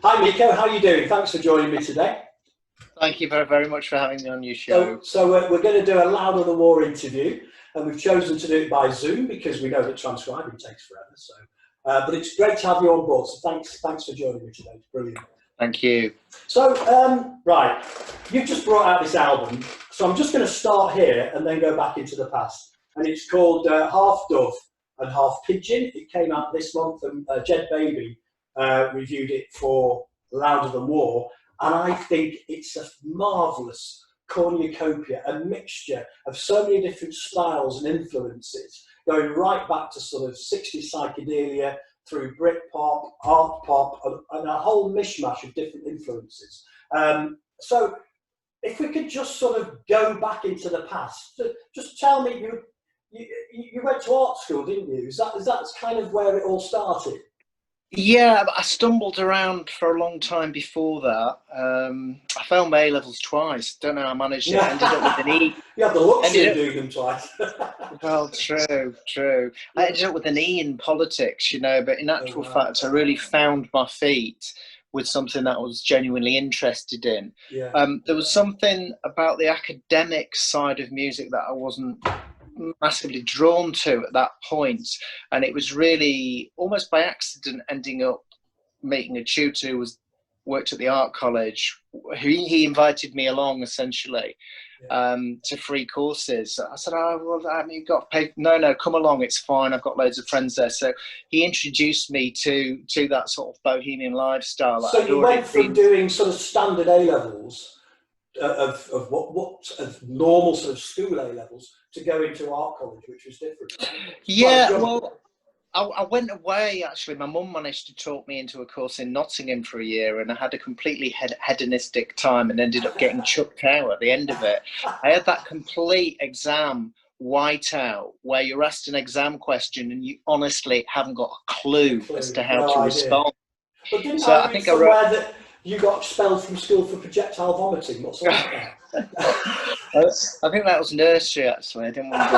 Hi Micko, how are you doing? Thanks for joining me today. Thank you very, very much for having me on your show. So we're going to do a Louder Than War interview, and we've chosen to do it by Zoom because we know that transcribing takes forever. So, but it's great to have you on board. So thanks for joining me today. It's brilliant. Thank you. So, right, you've just brought out this album. So I'm just going to start here and then go back into the past. And it's called Half Dove and Half Pigeon. It came out this month, and Jed Baby reviewed it for Louder Than War. And I think it's a marvellous cornucopia, a mixture of so many different styles and influences, going right back to sort of 60s psychedelia, through Britpop, art pop, and a whole mishmash of different influences. So if we could just sort of go back into the past, just tell me, you went to art school, didn't you? Is that kind of where it all started? Yeah, I stumbled around for a long time before that. I failed my A-levels twice. Don't know how I managed it. Ended up with an E. You had the luxury of doing them twice. Well, true. I ended up with an E in politics, you know, but in actual fact, I really found my feet with something that I was genuinely interested in. Yeah. There was something about the academic side of music that I wasn't massively drawn to at that point, and it was really almost by accident ending up meeting a tutor who worked at the art college. He invited me along essentially to free courses. I said, "Oh, well, I mean, you've got to pay." No, come along, it's fine, I've got loads of friends there. So he introduced me to that sort of bohemian lifestyle. So you went from doing sort of standard A-levels of normal sort of school A-levels to go into art college, which was different. Yeah, well, I went away, actually. My mum managed to talk me into a course in Nottingham for a year, and I had a completely hedonistic time and ended up getting chucked out at the end of it. I had that complete exam whiteout where you're asked an exam question and you honestly haven't got a clue as to how to respond. But didn't I think somewhere that you got expelled from school for projectile vomiting? What's that about? I think that was nursery, actually. I didn't want to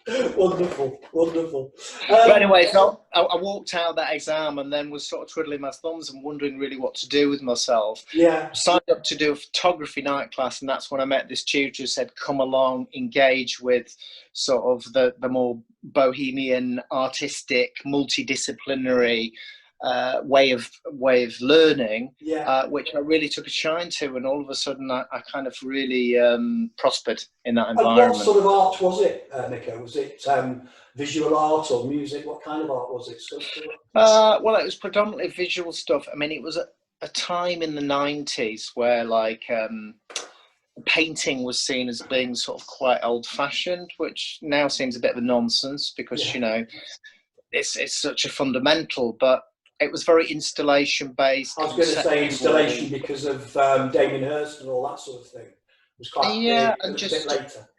go. Wonderful. But anyway, so I walked out of that exam and then was sort of twiddling my thumbs and wondering really what to do with myself. Yeah. Signed up to do a photography night class, and that's when I met this tutor who said, "Come along, engage with sort of the more bohemian, artistic, multidisciplinary way of learning," which I really took a shine to, and all of a sudden I kind of really prospered in that environment. And what sort of art was it, Micko? Was it visual art or music? What kind of art was it? Well, it was predominantly visual stuff. I mean, it was a time in the 90s where like painting was seen as being sort of quite old-fashioned, which now seems a bit of a nonsense because you know it's such a fundamental, but it was very installation based. I was going to say installation because of Damien Hirst and all that sort of thing. It was quite and just a bit later.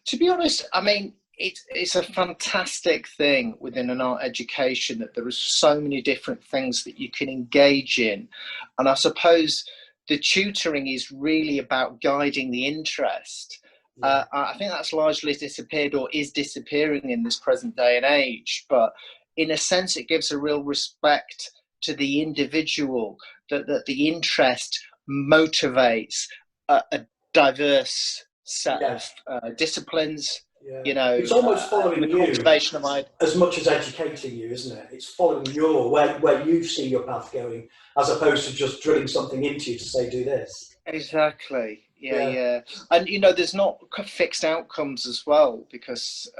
To be honest, I mean, it's a fantastic thing within an art education that there are so many different things that you can engage in, and I suppose the tutoring is really about guiding the interest. I think that's largely disappeared or is disappearing in this present day and age, but in a sense it gives a real respect to the individual, that the interest motivates a diverse set of disciplines. You know, it's almost following you cultivation of as much as educating you, isn't it? It's following where you see your path going, as opposed to just drilling something into you to say do this. Exactly. Yeah. And you know, there's not fixed outcomes as well, because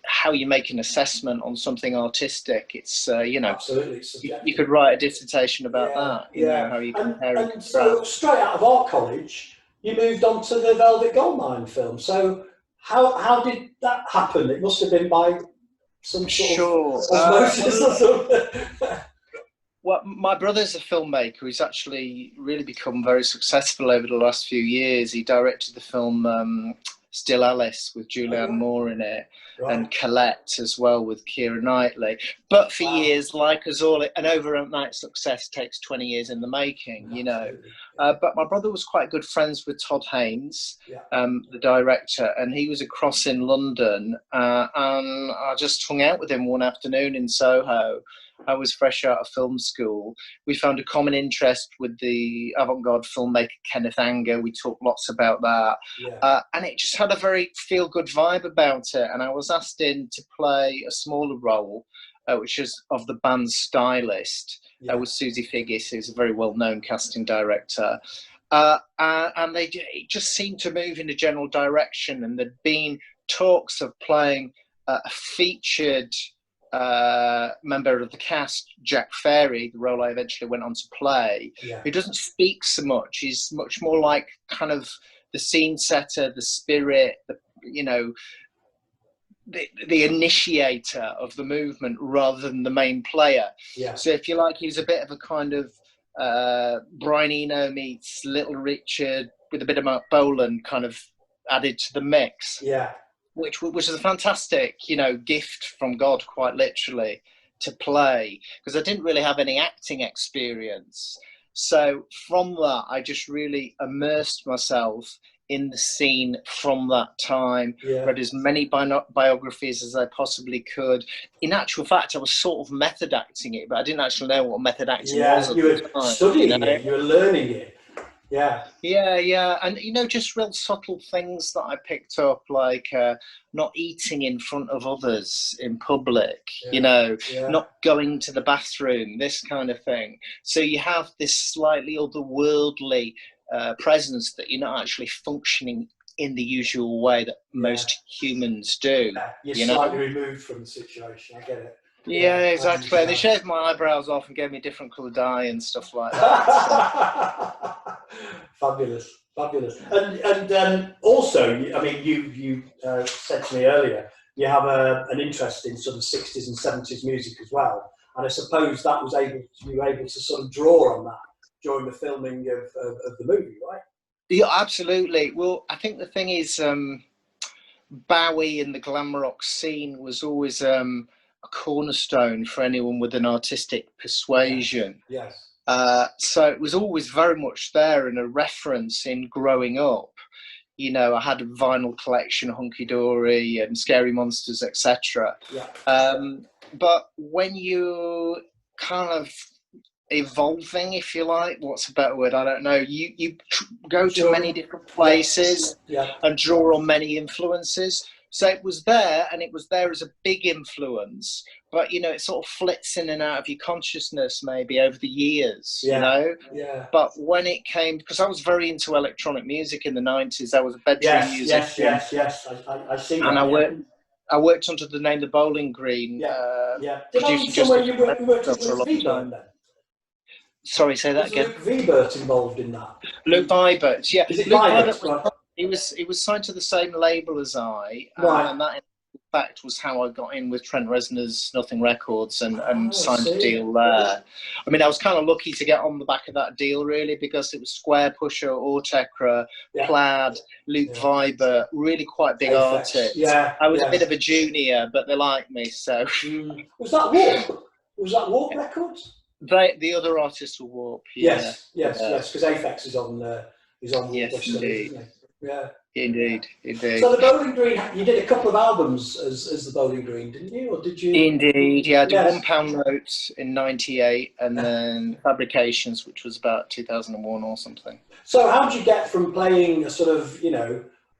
how you make an assessment on something artistic, it's you know, absolutely you could write a dissertation about that. You know, how you compare and so straight out of art college, you moved on to the Velvet Goldmine film. So how did that happen? It must have been by some sort of osmosis or something. Well, my brother's a filmmaker. He's actually really become very successful over the last few years. He directed the film Still Alice with Julianne Moore in it, and Colette as well with Keira Knightley. But for years, like us all, an overnight success takes 20 years in the making, you know. But my brother was quite good friends with Todd Haynes, the director, and he was across in London, and I just hung out with him one afternoon in Soho. I was fresh out of film school. We found a common interest with the avant-garde filmmaker Kenneth Anger. We talked lots about that. Yeah. And it just had a very feel-good vibe about it. And I was asked in to play a smaller role, which is of the band's stylist, with Susie Figgis, who's a very well-known casting director. And it just seemed to move in a general direction. And there'd been talks of playing a featured member of the cast, Jack Fairey, the role I eventually went on to play, who doesn't speak so much. He's much more like kind of the scene setter, the spirit, the initiator of the movement rather than the main player. So if you like, he's a bit of a kind of Brian Eno meets Little Richard with a bit of Mark Bolan kind of added to the mix. Which is a fantastic, gift from God, quite literally, to play, because I didn't really have any acting experience. So from that, I just really immersed myself in the scene from that time, read as many biographies as I possibly could. In actual fact, I was sort of method acting it, but I didn't actually know what method acting was. You were studying it, you were learning it. And just real subtle things that I picked up, like not eating in front of others in public, not going to the bathroom, this kind of thing. So you have this slightly otherworldly presence that you're not actually functioning in the usual way that most humans do. You're slightly removed from the situation. I get it. Yeah, exactly. And they shaved my eyebrows off and gave me a different coloured dye and stuff like that. Fabulous. And also, I mean, you said to me earlier, you have an interest in sort of 60s and 70s music as well. And I suppose that you were able to sort of draw on that during the filming of the movie, right? Yeah, absolutely. Well, I think the thing is, Bowie and the glam rock scene was always a cornerstone for anyone with an artistic persuasion. So it was always very much there and a reference in growing up. I had a vinyl collection, Hunky Dory and Scary Monsters, etc. But when you kind of evolving, if you like, what's a better word, I don't know, you go to many different places and draw on many influences. So it was there, and it was there as a big influence, but it sort of flits in and out of your consciousness maybe over the years, But when it came, because I was very into electronic music in the 90s, I was a bedroom musician. Yes, I see that. And I worked under the name The Bowling Green. Did I read somewhere you worked with Velvet then? Sorry, say that again. Luke Vibert involved in that? Luke Vibert, yeah. Is it Luke Vibert? He was signed to the same label as I, and that in fact was how I got in with Trent Reznor's Nothing Records and signed a deal there. I mean, I was kind of lucky to get on the back of that deal, really, because it was Square Pusher, Autekra, Plaid, Luke Vibert, really quite big artists. I was a bit of a junior, but they liked me, so. Was that Warp? Was that Warp Records? The other artists were Warp. Yes, because Aphex is on Warp. Yes, indeed. Indeed. So the Bowling Green, you did a couple of albums as the Bowling Green, didn't you? Or did you? Indeed, yeah. I did One Pound Note in '98, and then Fabrications, which was about 2001 or something. So how did you get from playing a sort of,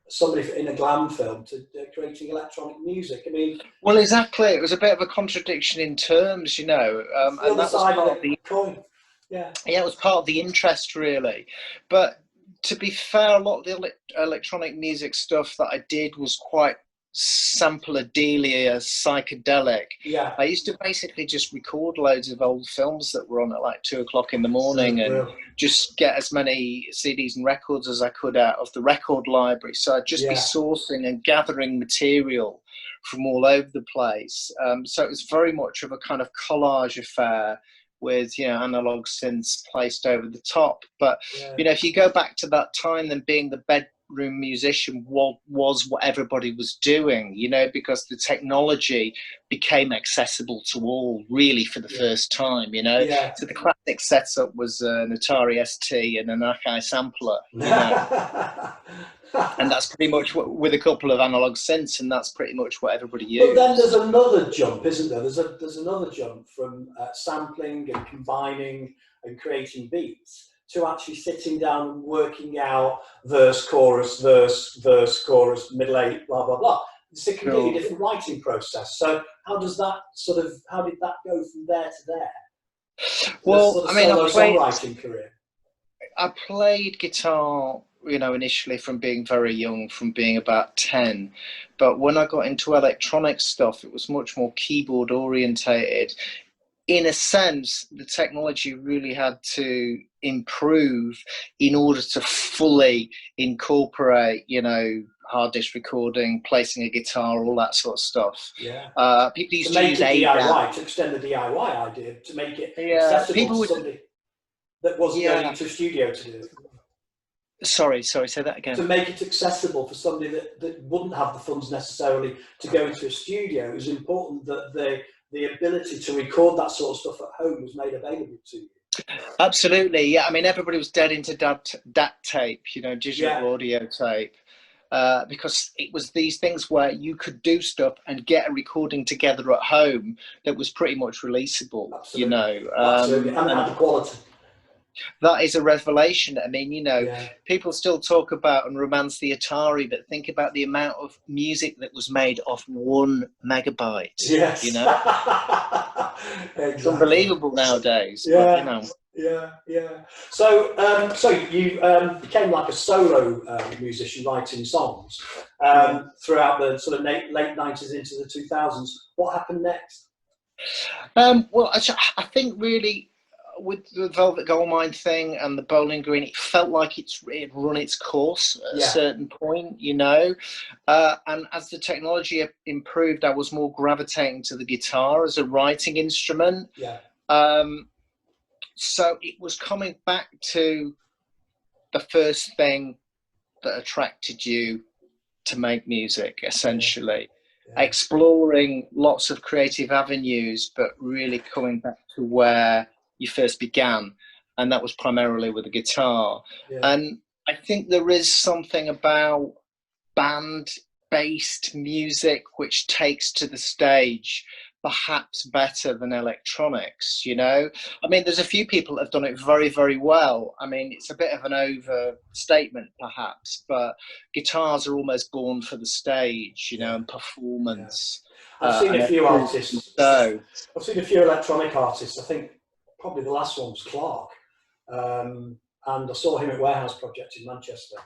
somebody in a glam film to creating electronic music? I mean, well, exactly. It was a bit of a contradiction in terms, and that was part of the coin. It was part of the interest, really. But to be fair, a lot of the electronic music stuff that I did was quite sampler-dealia, psychedelic. I used to basically just record loads of old films that were on at like 2 o'clock in the morning and just get as many CDs and records as I could out of the record library. So I'd just be sourcing and gathering material from all over the place. So it was very much of a kind of collage affair with analog synths placed over the top. But if you go back to that time, then being the bedroom musician was what everybody was doing, because the technology became accessible to all really for the first time, So the classic setup was an Atari ST and an Akai sampler. And that's pretty much what, with a couple of analog synths, and that's pretty much what everybody But uses. then there's another jump, isn't there? There's another jump from sampling and combining and creating beats to actually sitting down and working out verse, chorus, chorus, middle eight, blah blah blah. It's a completely different writing process. So how did that go from there to there? Well, sort of I mean, songwriting career. I played guitar, you know, initially from being very young, from being about 10. But when I got into electronic stuff, it was much more keyboard orientated. In a sense, the technology really had to improve in order to fully incorporate, you know, hard disk recording, placing a guitar, all that sort of stuff. Yeah. People used to to make use it ADAT. DIY, to extend the DIY idea, to make it accessible to somebody that wasn't going into a studio to do it. Sorry, say that again. To make it accessible for somebody that wouldn't have the funds necessarily to go into a studio, it was important that the ability to record that sort of stuff at home was made available to you. Absolutely, yeah. I mean, everybody was dead into DAT tape, you know, digital audio tape. Because it was these things where you could do stuff and get a recording together at home that was pretty much releasable. Absolutely. You know. Absolutely, and had the quality. That is a revelation. I mean, you know, people still talk about and romance the Atari, but think about the amount of music that was made off 1 megabyte. Yes. You know, exactly. It's unbelievable nowadays. Yeah. But, you know. Yeah. So, you became like a solo musician, writing songs throughout the sort of late 90s into the 2000s. What happened next? Well, I think really, with the Velvet Goldmine thing and the Bowling Green, it felt like it had run its course at a certain point, you know. And as the technology improved, I was more gravitating to the guitar as a writing instrument. Yeah. So it was coming back to the first thing that attracted you to make music, essentially. Exploring lots of creative avenues, but really coming back to where you first began, and that was primarily with the guitar. And I think there is something about band-based music which takes to the stage perhaps better than electronics, you know. I mean, there's a few people that have done it very, very well. I mean, it's a bit of an overstatement perhaps, but guitars are almost born for the stage, you know, and performance. I've seen a few artists. I've seen a few electronic artists. I think probably the last one was Clark. And I saw him at Warehouse Project in Manchester.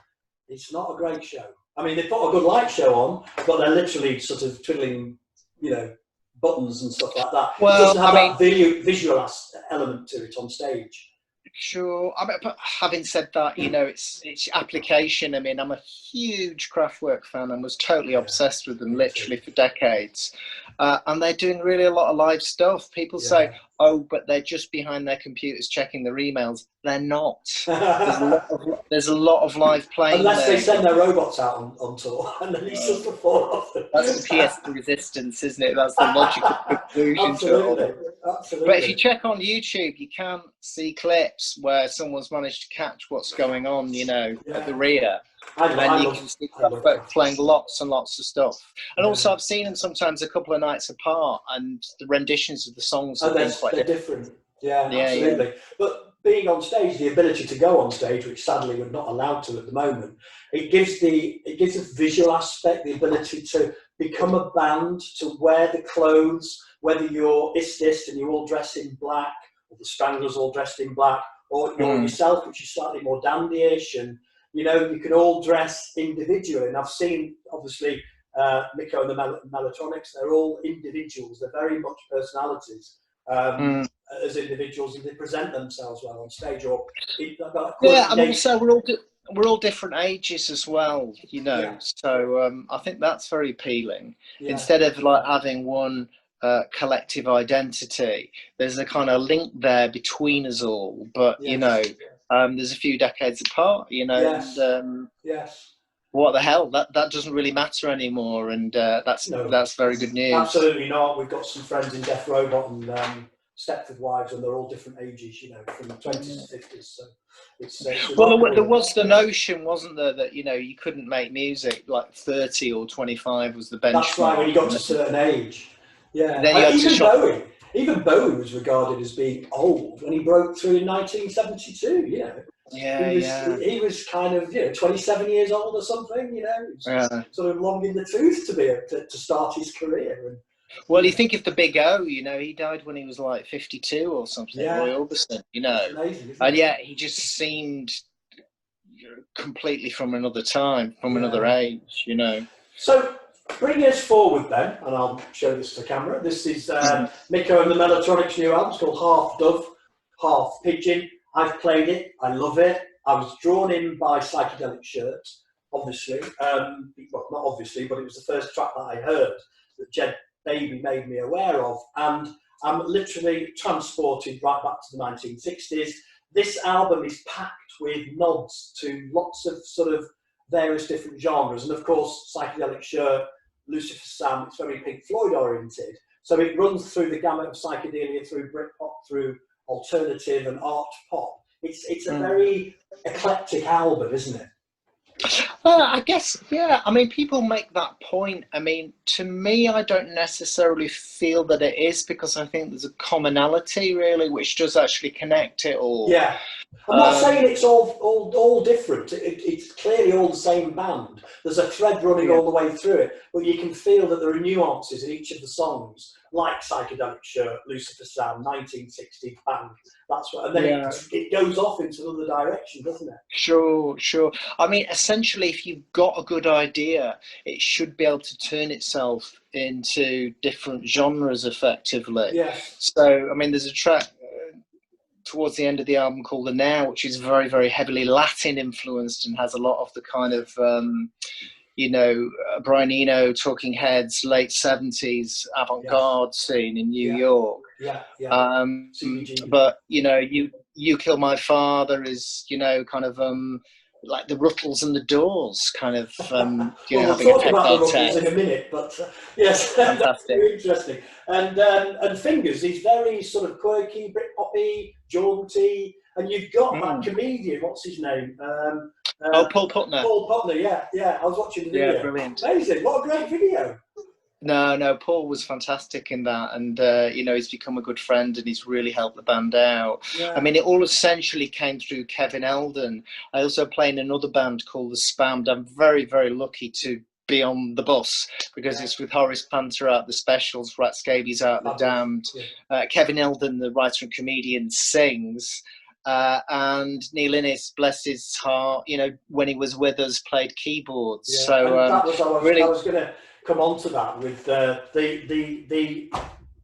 It's not a great show. I mean, they put a good light show on, but they're literally sort of twiddling, you know, buttons and stuff like that. Well, it doesn't have that visual element to it on stage. Sure. I mean, but having said that, you know, it's application. I mean, I'm a huge Kraftwerk fan and was totally obsessed with them literally for decades. And they're doing really a lot of live stuff. People say, oh, but they're just behind their computers checking their emails. They're not. There's a lot of live playing. Unless they send their robots out on tour and then he's just fall off. That's the PS resistance, isn't it? That's the logical conclusion to it all. Absolutely. But if you check on YouTube, you can see clips where someone's managed to catch what's going on, you know, at the rear. And then you can see Kraftwerk playing lots and lots of stuff. And also I've seen them sometimes a couple of nights apart, and the renditions of the songs have been quite different. Yeah, absolutely. Yeah. But being on stage, the ability to go on stage, which sadly we're not allowed to at the moment, it gives a visual aspect, the ability to become a band, to wear the clothes, whether you're Istist and you're all dressed in black, or the Stranglers all dressed in black, or you're yourself, which is slightly more dandy-ish, and you know, you can all dress individually. And I've seen, obviously, Micko and the Mellotronics, they're all individuals. They're very much personalities as individuals, and they present themselves well on stage. And also we're all different ages as well, you know. Yeah. So I think that's very appealing. Yeah. Instead of like having one collective identity, there's a kind of link there between us all. But you know. There's a few decades apart, you know, and what the hell? That doesn't really matter anymore, and that's very good news. Absolutely not. We've got some friends in Death Robot and Stepford Wives, and they're all different ages, you know, from the 20s to 50s. So it's well, remarkable. there was the notion, wasn't there, that, you know, you couldn't make music like 30 or 25 was the benchmark. That's right, when you got to a certain age. Yeah. Then you had even to shop. Bowie. Even Bowie was regarded as being old when he broke through in 1972, you know. He was kind of, you know, 27 years old or something, you know, sort of long in the tooth to be to start his career. And, well, you think of the Big O, you know, he died when he was like 52 or something, Roy Orbison, you know. It's amazing, isn't and it? yet he just seemed completely from another time, from another age, you know. So bring us forward then, and I'll show this to the camera. This is Micko and the Mellotronics' new album. It's called Half Dove, Half Pigeon. I've played it. I love it. I was drawn in by Psychedelic Shirts, obviously. Well, not obviously, but it was the first track that I heard that Jed Baby made me aware of. And I'm literally transported right back to the 1960s. This album is packed with nods to lots of sort of various different genres. And of course, Psychedelic Shirt, Lucifer Sam, it's very Pink Floyd oriented. So it runs through the gamut of psychedelia, through Britpop, through alternative and art pop. It's a very eclectic album, isn't it? I guess, yeah. I mean, people make that point. I mean, to me, I don't necessarily feel that it is, because I think there's a commonality, really, which does actually connect it all. Yeah. I'm not saying it's all different. It's clearly all the same band. There's a thread running all the way through it, but you can feel that there are nuances in each of the songs, like Psychedelic Shirt, Lucifer Sam, 1960 Bang. That's what, and then it goes off into another direction, doesn't it? Sure. I mean, essentially, if you've got a good idea, it should be able to turn itself into different genres effectively. Yes. So, I mean, there's a track towards the end of the album called The Now, which is very, very heavily Latin influenced and has a lot of the kind of, you know, Brian Eno, Talking Heads, late 70s avant-garde scene in New York. But, you know, You Kill My Father is, you know, kind of like the Ruttles and the Doors kind of, you know, we'll talk about the Ruttles in a minute, but yes, fantastic. Very interesting. And Fingers is very sort of quirky, Britpoppy, jaunty, and you've got that comedian, what's his name? Paul Putner. Paul Putner, yeah. I was watching the video. Yeah, brilliant. Amazing, what a great video. No, Paul was fantastic in that, and you know, he's become a good friend, and he's really helped the band out. I mean, it all essentially came through Kevin Eldon. I also play in another band called The Spammed. I'm very, very lucky to be on the bus, because it's with Horace Panther out the Specials, Rat Scabies out the Damned. Kevin Eldon, the writer and comedian, sings. And Neil Innes, bless his heart, you know, when he was with us, played keyboards. So that was, I was going to come on to that with the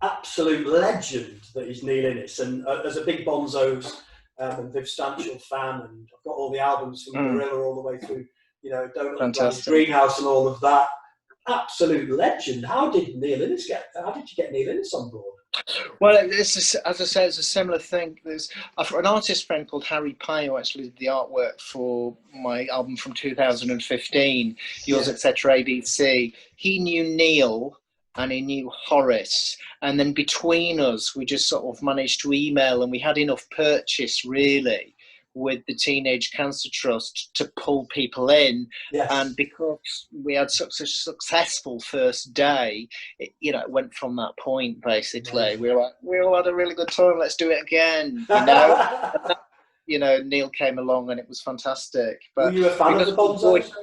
absolute legend that is Neil Innes, and as a big Bonzos and Viv Stanchel fan, and I've got all the albums from Gorilla all the way through, you know, Donut Greenhouse and all of that. Absolute legend. How did you get Neil Innes on board? Well, as I say, it's a similar thing. There's an artist friend called Harry Pye who actually did the artwork for my album from 2015, Yours, Etc. ABC. He knew Neil and he knew Horace, and then between us, we just sort of managed to email, and we had enough purchase really with the Teenage Cancer Trust to pull people in. And because we had such a successful first day, it went from that point basically. We were like, we all had a really good time, let's do it again, you know. You know, Neil came along and it was fantastic. But were you a fan of the Bonzos?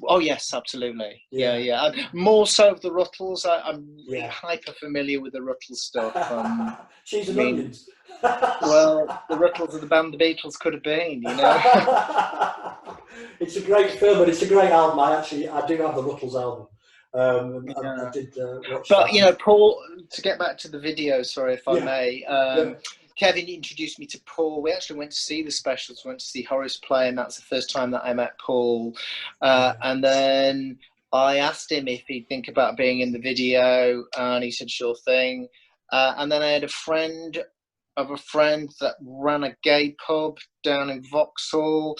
Oh yes, absolutely. Yeah. More so of the Ruttles. I'm hyper familiar with the Ruttles stuff. Cheese and onions. Well, the Ruttles of the band the Beatles could have been, you know. It's a great film, and it's a great album. I do have the Ruttles album. I did watch but that. You know, Paul, to get back to the video, sorry if I may, Kevin introduced me to Paul. We actually went to see the Specials, went to see Horace play, and that's the first time that I met Paul. And then I asked him if he'd think about being in the video, and he said sure thing. And then I had a friend that ran a gay pub down in Vauxhall.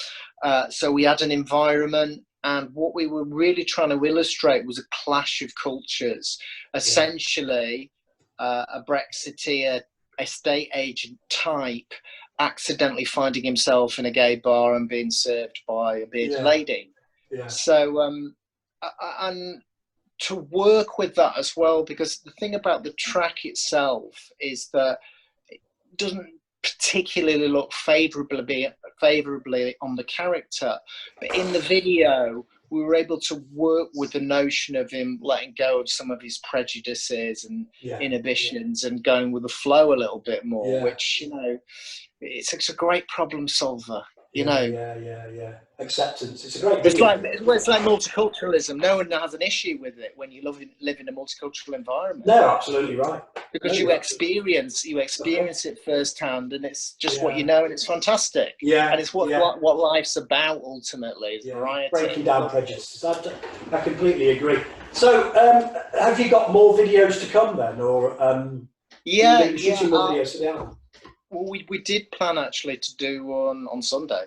So we had an environment, and what we were really trying to illustrate was a clash of cultures. Essentially, a Brexiteer estate agent type accidentally finding himself in a gay bar and being served by a bearded lady. Yeah. So, and to work with that as well, because the thing about the track itself is that it doesn't particularly look favorably on the character, but in the video we were able to work with the notion of him letting go of some of his prejudices and inhibitions and going with the flow a little bit more, which, you know, it's a great problem solver, you know. Yeah. Acceptance. It's a great it's video. it's like multiculturalism. No one has an issue with it when you live in a multicultural environment. No, absolutely right. Because you experience it firsthand, and it's just what you know, and it's fantastic. Yeah, and it's what life's about ultimately. Is variety. Breaking down prejudices. I completely agree. So, have you got more videos to come then, or shooting more videos for the album? Well, we did plan actually to do one on Sunday,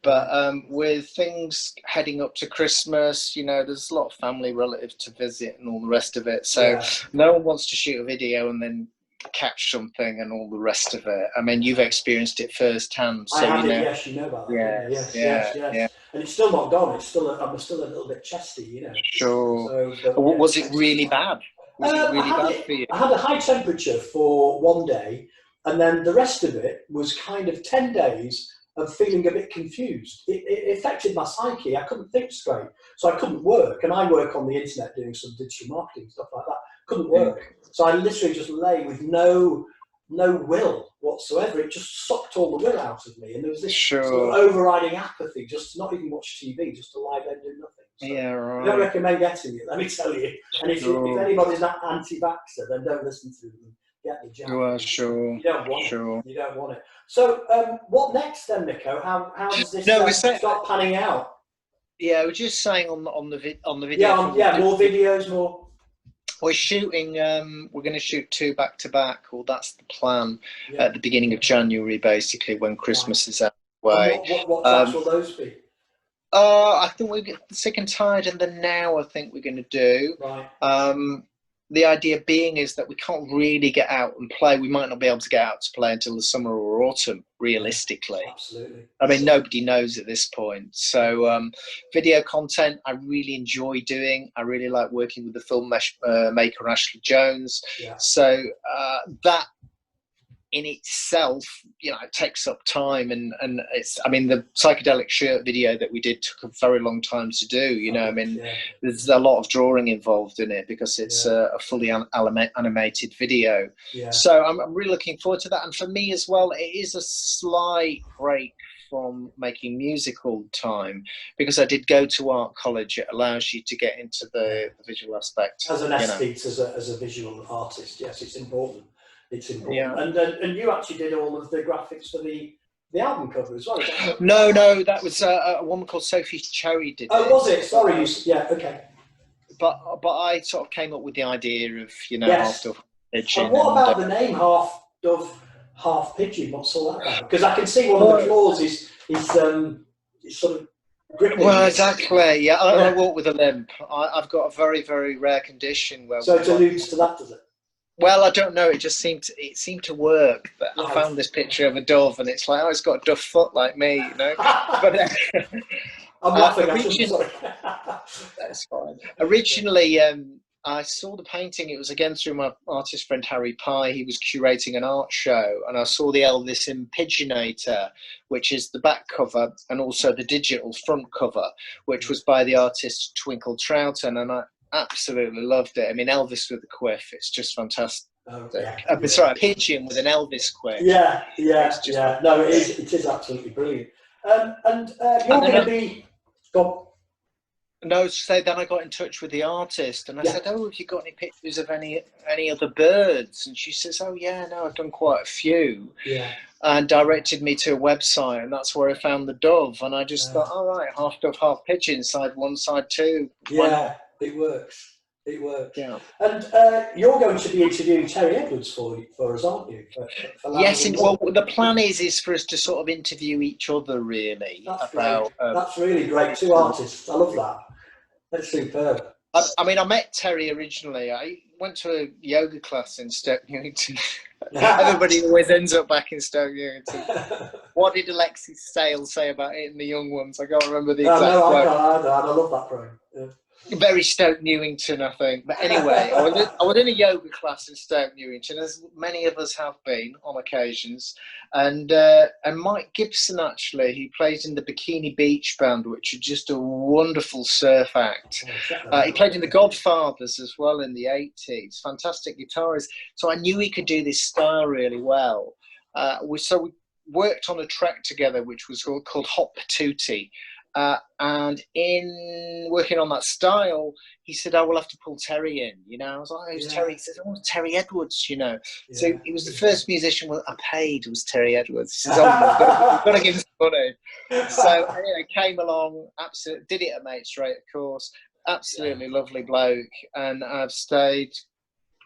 but with things heading up to Christmas, you know, there's a lot of family relatives to visit and all the rest of it. So no one wants to shoot a video and then catch something and all the rest of it. I mean, you've experienced it firsthand. So I have yes, you know about that. Yes. And it's still not gone. I'm still a little bit chesty, you know. Sure. So, was it really bad? Was it really bad for you? I had a high temperature for one day, and then the rest of it was kind of 10 days of feeling a bit confused. It affected my psyche. I couldn't think straight, so I couldn't work. And I work on the internet doing some digital marketing, stuff like that. Couldn't work. So I literally just lay with no will whatsoever. It just sucked all the will out of me. And there was this sort of overriding apathy, just to not even watch TV, just to lie there and do nothing. So right. I don't recommend getting it, let me tell you. And if anybody's not anti-vaxxer, then don't listen to them. Get the jab. You don't want it. You don't want it. So what next then, Micko? How does this start panning out? Yeah, we're just saying on the video. Yeah, more videos, more. We're shooting. We're going to shoot 2 back to back. Well, that's the plan at the beginning of January, basically when Christmas is out of the way. What tracks will those be? I think we're Sick and Tired and the Now. I think we're going to do. Right. The idea being is that we can't really get out and play. We might not be able to get out to play until the summer or autumn, realistically. Absolutely. I mean, nobody knows at this point. So video content, I really enjoy doing. I really like working with the film maker Ashley Jones. Yeah. So that in itself, you know, it takes up time, and it's, I mean, the psychedelic shirt video that we did took a very long time to do, you know. I mean, there's a lot of drawing involved in it because it's a fully animated video. So I'm really looking forward to that. And for me as well, it is a slight break from making music all the time, because I did go to art college. It allows you to get into the visual aspect. As an aesthete, as a visual artist, yes, it's important. It's important. And you actually did all of the graphics for the album cover as well. No, that was a woman called Sophie Cherry did it. Oh, was it? Sorry, okay. But I sort of came up with the idea of, you know, half dove, pigeon. And what about the name Half Dove, Half Pigeon? What's all that about? Because I can see one of the claws is sort of gripping. Well, exactly. Yeah, I walk with a limp. I've got a very, very rare condition where. So it alludes to that, does it? Well, I don't know. It just seemed to work. But I found this picture of a dove, and it's like, oh, it's got a dove foot like me, you know. But I'm laughing. Sorry. That's fine. Originally, I saw the painting. It was again through my artist friend Harry Pye. He was curating an art show, and I saw the Elvis Pigeonator, which is the back cover, and also the digital front cover, which was by the artist Twinkle Troughton, and I absolutely loved it. I mean, Elvis with a quiff, it's just fantastic. Sorry, a pigeon with an Elvis quiff. Yeah. No, it is absolutely brilliant. And you're going to be... No, so then I got in touch with the artist, and I said, oh, have you got any pictures of any other birds? And she says, oh, yeah, no, I've done quite a few. Yeah. And directed me to a website, and that's where I found the dove. And I just thought, all right, half dove, half pigeon, side one, side two. Yeah. It works. Yeah. And you're going to be interviewing Terry Edwards for us, aren't you? Yes. Well, the plan is for us to sort of interview each other, really. That's really great. 2 artists. I love that. That's superb. I mean, I met Terry originally. I went to a yoga class in Stoke Newington. Everybody always ends up back in Stoke Newington. What did Alexis Sales say about it in The Young Ones? I can't remember the exact No, I quote. can't either. I love that program. Yeah. Very Stoke Newington, I think. But anyway, I was in a yoga class in Stoke Newington, as many of us have been on occasions. And Mike Gibson, actually, he plays in the Bikini Beach Band, which is just a wonderful surf act. He played in the Godfathers as well in the 80s. Fantastic guitarist. So I knew he could do this style really well. We worked on a track together, which was called Hot Patootie. And in working on that style, he said, "I will have to pull Terry in." You know, I was like, "Who's Terry?" He says, "Oh, Terry Edwards." You know, so he was the first musician I paid was Terry Edwards. He says, "Oh, you've got to give us money." So anyway, came along, absolutely did it at Mates Rate, of course. Absolutely lovely bloke, and I've stayed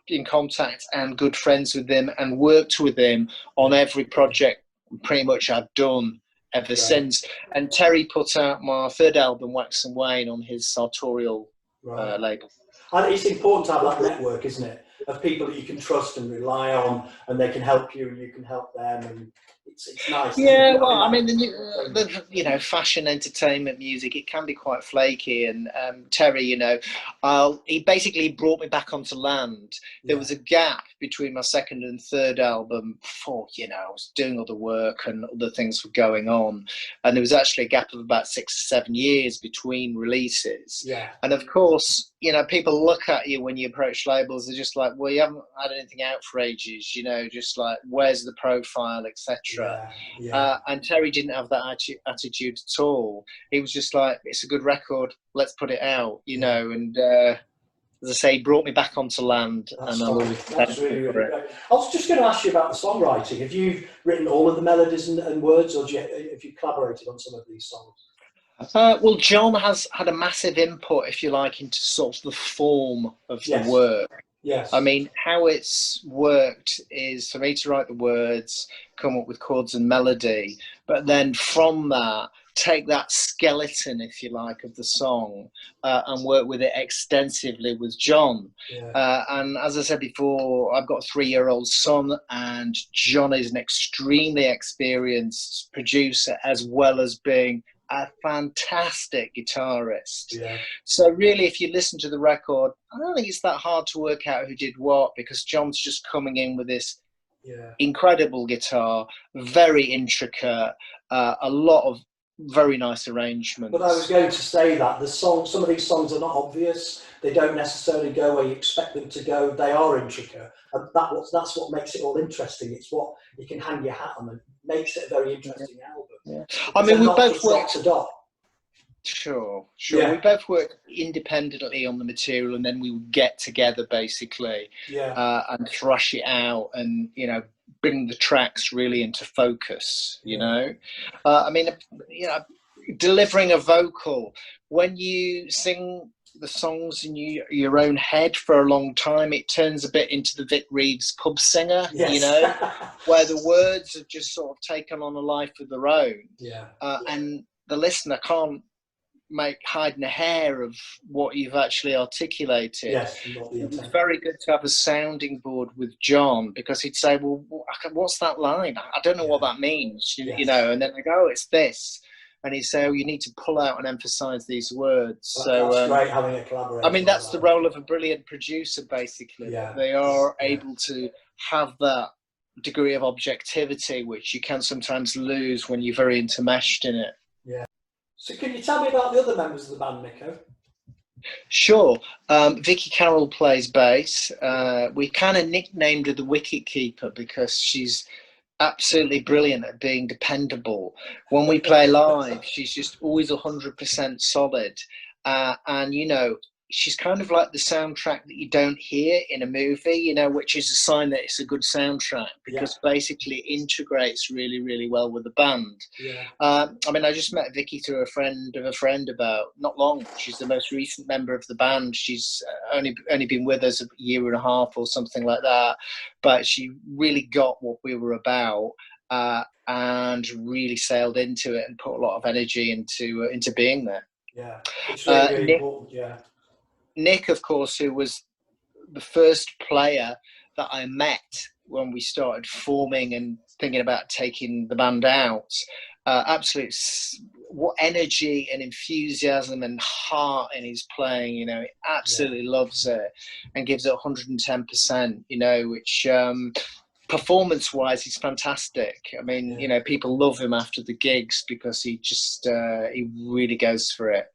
in contact and good friends with him, and worked with him on every project pretty much I've done ever since. And Terry put out my third album, Wax and Wane, on his sartorial label. And it's important to have that network, isn't it, of people that you can trust and rely on, and they can help you and you can help them, and it's nice. Yeah, well, I mean, the you know, fashion, entertainment, music, it can be quite flaky. And Terry, you know, he basically brought me back onto land. There was a gap between my second and third album for, you know, I was doing other work and other things were going on. And there was actually a gap of about 6 or 7 years between releases. Yeah. And of course, you know, people look at you when you approach labels, they're just like, well, you haven't had anything out for ages, you know, just like, where's the profile, etc. And Terry didn't have that attitude at all. He was just like, it's a good record, let's put it out, you know. And as I say, he brought me back onto land. That's really, really great. I was just going to ask you about the songwriting. Have you written all of the melodies and words, or have you collaborated on some of these songs? Well, John has had a massive input, if you like, into sort of the form of the work. Yes. I mean, how it's worked is for me to write the words, come up with chords and melody, but then from that, take that skeleton, if you like, of the song and work with it extensively with John. And as I said before, I've got a 3-year-old son, and John is an extremely experienced producer, as well as being a fantastic guitarist. So really, if you listen to the record, I don't think it's that hard to work out who did what, because John's just coming in with this incredible guitar, very intricate, a lot of very nice arrangements. But I was going to say that some of these songs are not obvious. They don't necessarily go where you expect them to go. They are intricate, and that's what makes it all interesting. It's what you can hang your hat on, and makes it a very interesting album. I mean, we both worked to dot. Sure. We both worked independently on the material, and then we would get together basically and thrash it out, and, you know, bring the tracks really into focus, you know. I mean, you know, delivering a vocal, when you sing the songs in your own head for a long time, it turns a bit into the Vic Reeves pub singer, you know, where the words have just sort of taken on a life of their own. And the listener can't make hiding a hair of what you've actually articulated. It was very good to have a sounding board with John, because he'd say, well, what's that line? I don't know what that means, you know, and then I go, oh, it's this. And he'd say, oh, you need to pull out and emphasize these words. That's great having a collaborator. I mean, that's the role of a brilliant producer, basically. They are able to have that degree of objectivity, which you can sometimes lose when you're very intermeshed in it. So can you tell me about the other members of the band, Micko? Sure. Vicky Carroll plays bass. We kind of nicknamed her the Wicket Keeper, because she's absolutely brilliant at being dependable. When we play live, she's just always 100% solid. And, you know, she's kind of like the soundtrack that you don't hear in a movie, you know, which is a sign that it's a good soundtrack, because basically it integrates really, really well with the band. I mean, I just met Vicky through a friend of a friend about not long. She's the most recent member of the band. She's only been with us a year and a half or something like that, but she really got what we were about and really sailed into it and put a lot of energy into being there. It's really important, Nick, of course, who was the first player that I met when we started forming and thinking about taking the band out. Absolute what energy and enthusiasm and heart in his playing, you know, he absolutely loves it and gives it 110%, you know, which performance wise he's fantastic. I mean, you know, people love him after the gigs because he just he really goes for it.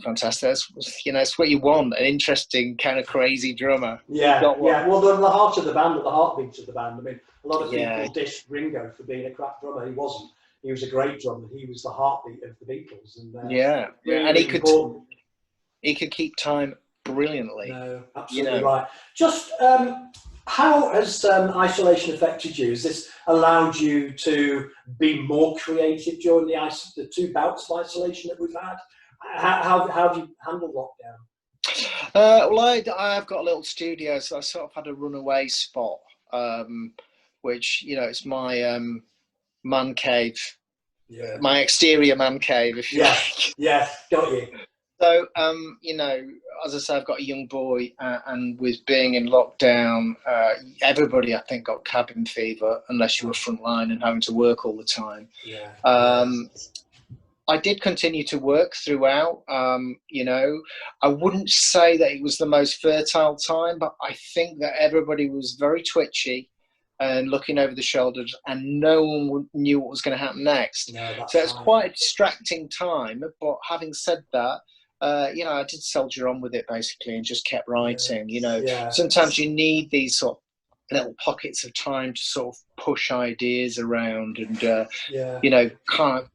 Fantastic. That's, you know, it's what you want, an interesting kind of crazy drummer. Well, the heart of the band, the heartbeat of the band. I mean, a lot of people dish Ringo for being a crap drummer. He wasn't. He was a great drummer. He was the heartbeat of the Beatles. And really, and he could keep time brilliantly. No, absolutely right. Just how has isolation affected you? Has this allowed you to be more creative during the 2 bouts of isolation that we've had? How have you handled lockdown? Well, I've got a little studio, so I sort of had a runaway spot, which, you know, it's my man cave, my exterior man cave, if you like. Got you. So, you know, as I say, I've got a young boy, and with being in lockdown, everybody, I think, got cabin fever, unless you were frontline and having to work all the time. I did continue to work throughout. You know, I wouldn't say that it was the most fertile time, but I think that everybody was very twitchy and looking over the shoulders, and no one knew what was going to happen next. So it's quite a distracting time. But having said that, you know, I did soldier on with it basically and just kept writing. You know, sometimes you need these sort of little pockets of time to sort of push ideas around and, you know, kind of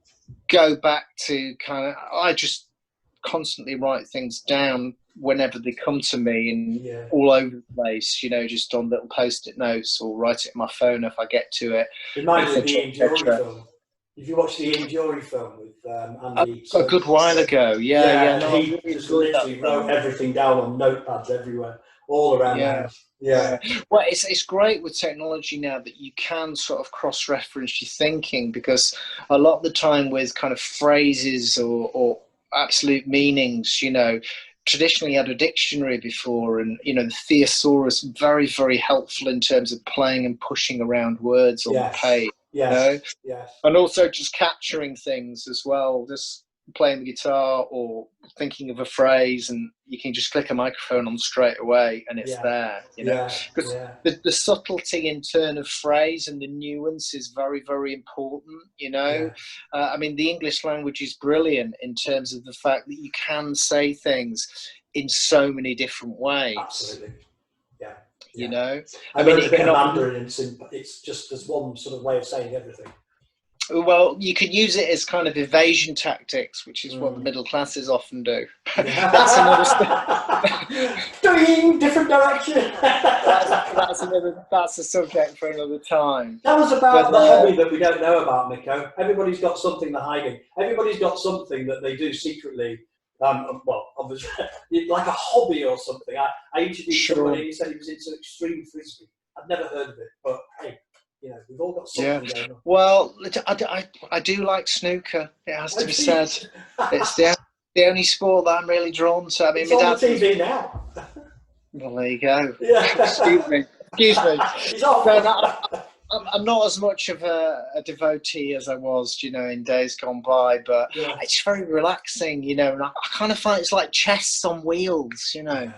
go back to I just constantly write things down whenever they come to me and all over the place, you know, just on little post-it notes, or write it in my phone if I get to it. Reminds me of the Ian Dury film. If you watch the Ian Dury film with Andy, a good while ago, he just literally wrote everything down on notepads everywhere, all around the house. Well, it's great with technology now that you can sort of cross-reference your thinking, because a lot of the time with kind of phrases or absolute meanings, you know, traditionally had a dictionary before, and, you know, the thesaurus, very, very helpful in terms of playing and pushing around words on the page. You know? And also just capturing things as well, just playing the guitar or thinking of a phrase, and you can just click a microphone on straight away and it's there, you know, because the subtlety in turn of phrase and the nuance is very, very important, you know. I mean, the English language is brilliant in terms of the fact that you can say things in so many different ways. Absolutely. You know, I mean, it Mandarin, it's just there's one sort of way of saying everything. Well, you could use it as kind of evasion tactics, which is what the middle classes often do. That's another doing different direction. That's a subject for another time. That was about the hobby that we don't know about, Micko. Everybody's got something they're hiding. Everybody's got something that they do secretly. Well, obviously, like a hobby or something. I introduced somebody, he said he was into extreme frisbee. I'd never heard of it, but hey, you know, we've all got something going on. Well, I do like snooker. It has to be said. It's the only sport that I'm really drawn to. I mean, it's on the TV now. Well, there you go. Excuse me. He's off. I'm not as much of a devotee as I was, you know, in days gone by, but it's very relaxing, you know, and I kind of find it's like chess on wheels, you know,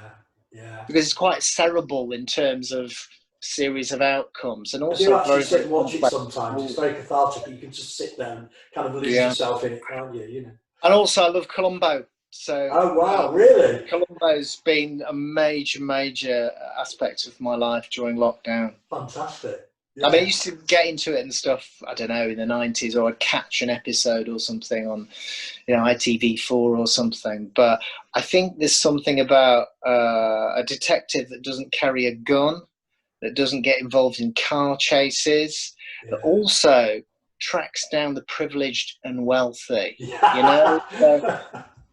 because it's quite cerebral in terms of series of outcomes, and also actually sit and watch it sometimes. It's very cathartic. You can just sit there and kind of lose yourself in it, can't you? You know. And also, I love Columbo. So, oh wow, really? Columbo's been a major aspect of my life during lockdown. Fantastic. I mean, I used to get into it and stuff, I don't know, in the 90s, or I'd catch an episode or something on, you know, ITV4 or something. But I think there's something about a detective that doesn't carry a gun, that doesn't get involved in car chases, that also tracks down the privileged and wealthy, you know? So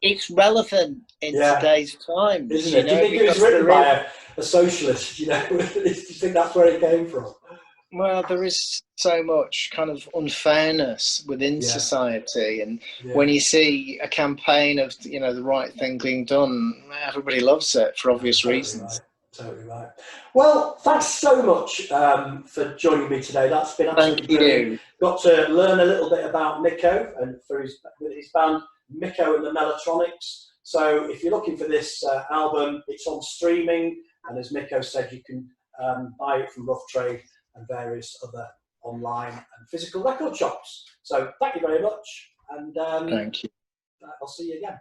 it's relevant in today's time. Isn't it? Do you think it was written by a socialist, you know? Do you think that's where it came from? Well, there is so much kind of unfairness within Yeah. society, and Yeah. when you see a campaign of the right thing being done, everybody loves it for obvious reasons. Right. Totally right. Well, thanks so much for joining me today. That's been absolutely Thank brilliant. you. Got to learn a little bit about Micko and with his band Micko The Mellotronics. So if you're looking for this album, it's on streaming, and as Micko said, you can buy it from Rough Trade and various other online and physical record shops. So thank you very much, and Thank you. I'll see you again.